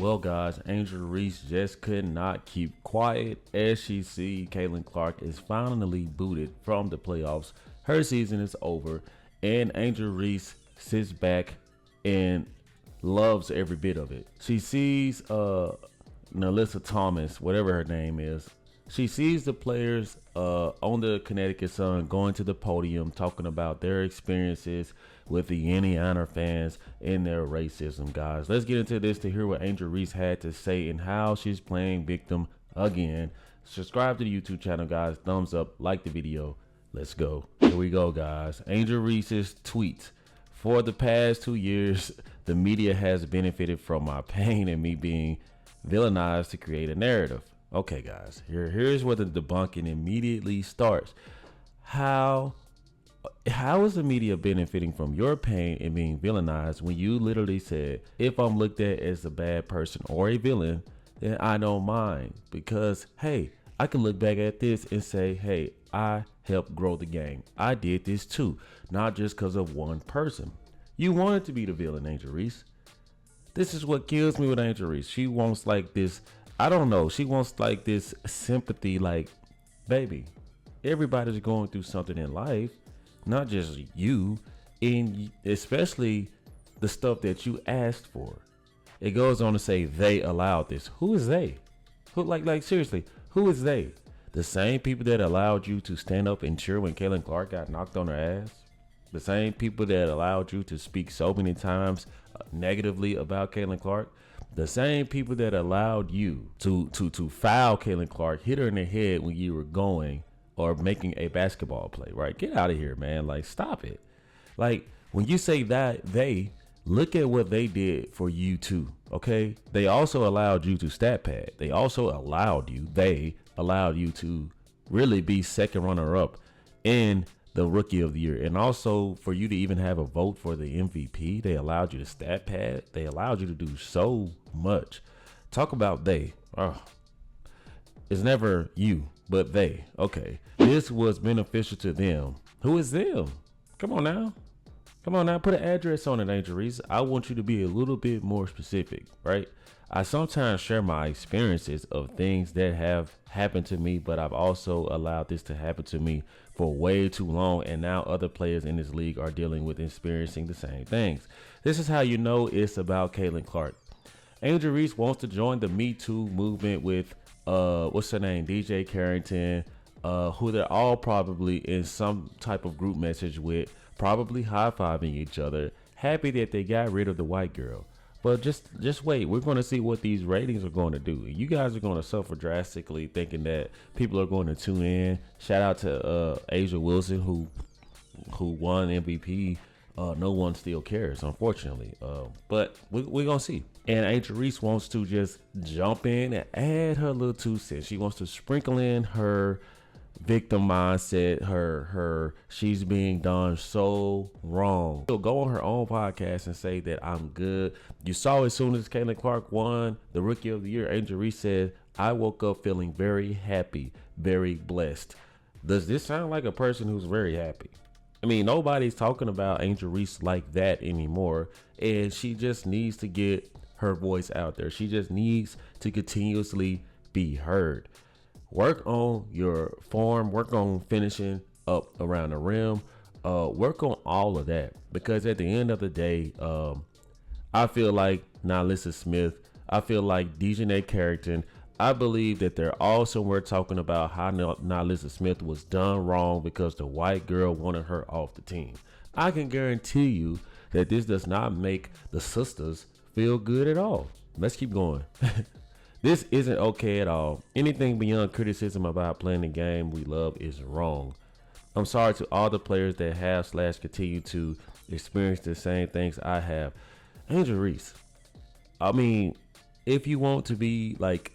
Well, guys, Angel Reese just could not keep quiet as she see Caitlin Clark is finally booted from the playoffs. Her season is over, and Angel Reese sits back and loves every bit of it. She sees Nalissa Thomas, whatever her name is. She sees the players on the Connecticut Sun going to the podium talking about their experiences with the Indiana fans and their racism, guys. Let's get into this to hear what Angel Reese had to say and how she's playing victim again. Subscribe to the YouTube channel, guys. Thumbs up, like the video. Let's go. Here we go, guys. Angel Reese's tweets. For the past 2 years, the media has benefited from my pain and me being villainized to create a narrative. Okay, guys, here's where the debunking immediately starts. How is the media benefiting from your pain and being villainized when you literally said, if I'm looked at as a bad person or a villain, then I don't mind? Because, hey, I can look back at this and say, hey, I helped grow the game. I did this too, not just because of one person. You wanted to be the villain, Angel Reese. This is what kills me with Angel Reese. She wants like this, I don't know, she wants like this sympathy, like, baby, everybody's going through something in life, not just you, and especially the stuff that you asked for. It goes on to say they allowed this. Who is they? Who, like seriously, who is they? The same people that allowed you to stand up and cheer when Caitlin Clark got knocked on her ass? The same people that allowed you to speak so many times negatively about Caitlin Clark? The same people that allowed you to foul Caitlin Clark, hit her in the head when you were going or making a basketball play, right? Get out of here, man. Like, stop it. Like, when you say that, they look at what they did for you too, okay? They also allowed you to stat pad. They allowed you to really be second runner up in the Rookie of the Year. And also for you to even have a vote for the MVP, they allowed you to stat pad. They allowed you to do so much. Talk about they. Oh, it's never you, but they. Okay. This was beneficial to them. Who is them? Come on now. Put an address on it, Angel Reese. I want you to be a little bit more specific, right? I sometimes share my experiences of things that have happened to me, but I've also allowed this to happen to me for way too long. And now other players in this league are dealing with experiencing the same things. This is how you know it's about Caitlin Clark. Angel Reese wants to join the Me Too movement with, what's her name? DJ Carrington, who they're all probably in some type of group message with, probably high-fiving each other, happy that they got rid of the white girl. But just wait. We're going to see what these ratings are going to do. You guys are going to suffer drastically thinking that people are going to tune in. Shout out to Asia Wilson, who won MVP. No one still cares, unfortunately. But we're going to see. And Angel Reese wants to just jump in and add her little 2 cents. She wants to sprinkle in her victim mindset, she's being done so wrong. She'll go on her own podcast and say that I'm good. You saw as soon as Caitlin Clark won the Rookie of the Year, Angel Reese said, I woke up feeling very happy, very blessed. Does this sound like a person who's very happy? I mean, nobody's talking about Angel Reese like that anymore, and she just needs to get her voice out there. She just needs to continuously be heard. Work on your form, work on finishing up around the rim, work on all of that, because at the end of the day, I feel like Nalissa Smith, I feel like Dejanay Carrington, I believe that they're all somewhere talking about how Nalissa Smith was done wrong because the white girl wanted her off the team. I can guarantee you that this does not make the sisters feel good at all. Let's keep going. This isn't okay at all. Anything beyond criticism about playing the game we love is wrong. I'm sorry to all the players that have / continue to experience the same things I have. Angel Reese, I mean, if you want to be like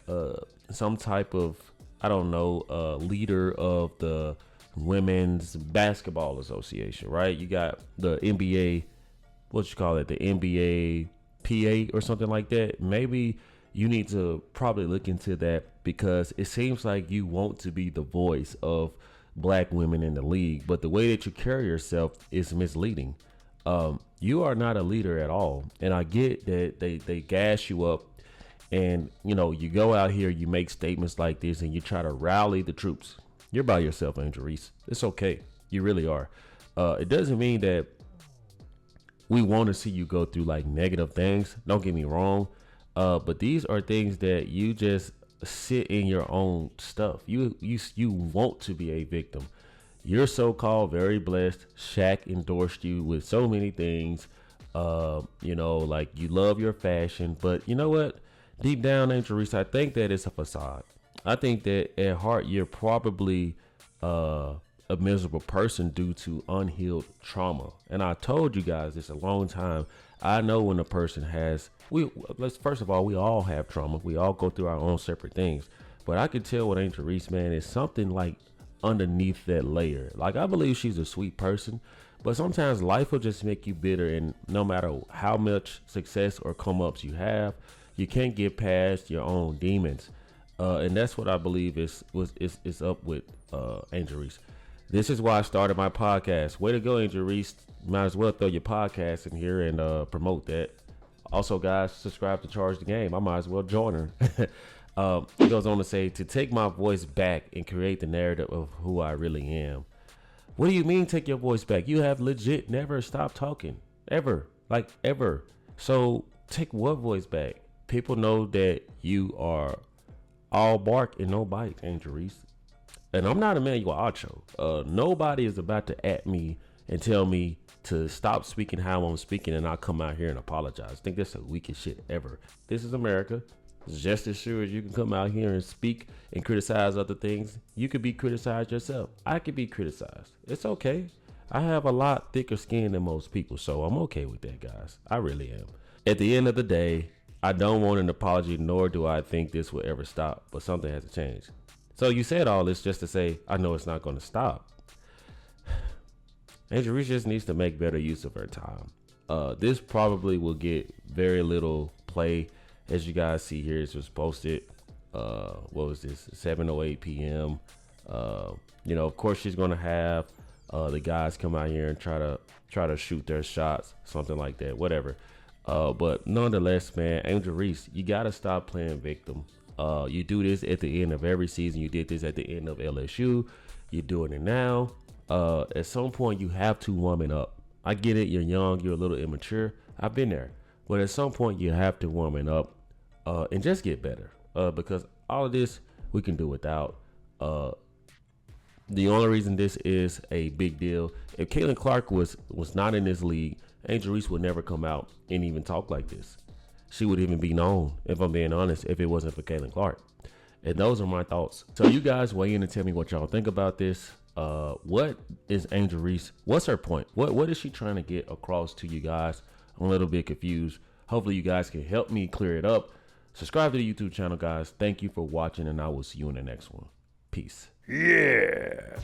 some type of, I don't know, leader of the Women's Basketball Association, right? You got the NBA, what you call it, the NBA PA or something like that. Maybe you need to probably look into that, because it seems like you want to be the voice of black women in the league, but the way that you carry yourself is misleading. You are not a leader at all. And I get that they gas you up And, you know, you go out here, you make statements like this, and you try to rally the troops. You're by yourself, Angel Reese. It's okay. You really are. It doesn't mean that we want to see you go through like negative things. Don't get me wrong. But these are things that you just sit in your own stuff. You want to be a victim. You're so-called very blessed. Shaq endorsed you with so many things. You know, like you love your fashion, but you know what? Deep down, Angel Reese, I think that it's a facade. I think that at heart, you're probably a miserable person due to unhealed trauma. And I told you guys this a long time. I know when a person has, first of all, we all have trauma. We all go through our own separate things. But I can tell with Angel Reese, man, it's something like underneath that layer. Like, I believe she's a sweet person, but sometimes life will just make you bitter. And no matter how much success or come ups you have, you can't get past your own demons. And that's what I believe is up with Angel Reese. This is why I started my podcast. Way to go, Angel Reese. Might as well throw your podcast in here and promote that. Also, guys, subscribe to Charge the Game. I might as well join her. He goes on to say, to take my voice back and create the narrative of who I really am. What do you mean take your voice back? You have legit never stopped talking. Ever. Like, ever. So take what voice back? People know that you are all bark and no bite, Angel Reese. And I'm not Emmanuel Acho. Nobody is about to at me and tell me to stop speaking how I'm speaking and I'll come out here and apologize. I think that's the weakest shit ever. This is America. It's just as sure as you can come out here and speak and criticize other things, you could be criticized yourself. I could be criticized. It's okay. I have a lot thicker skin than most people, so I'm okay with that, guys. I really am. At the end of the day, I don't want an apology, nor do I think this will ever stop, but something has to change. So you said all this just to say, I know it's not going to stop. Angel Reese just needs to make better use of her time. This probably will get very little play. As you guys see here, it was posted, what was this, 7:08 p.m. You know, of course she's going to have the guys come out here and try to shoot their shots, something like that, whatever. But nonetheless, man, Angel Reese, you got to stop playing victim. You do this at the end of every season. You did this at the end of LSU. You're doing it now. At some point, you have to woman up. I get it. You're young. You're a little immature. I've been there. But at some point, you have to woman up and just get better. Because all of this, we can do without. The only reason this is a big deal, if Caitlin Clark was not in this league, Angel Reese would never come out and even talk like this. She would even be known, if I'm being honest, if it wasn't for Caitlin Clark. And those are my thoughts. So you guys weigh in and tell me what y'all think about this. What is Angel Reese? What's her point? What is she trying to get across to you guys? I'm a little bit confused. Hopefully you guys can help me clear it up. Subscribe to the YouTube channel, guys. Thank you for watching, and I will see you in the next one. Peace. Yeah.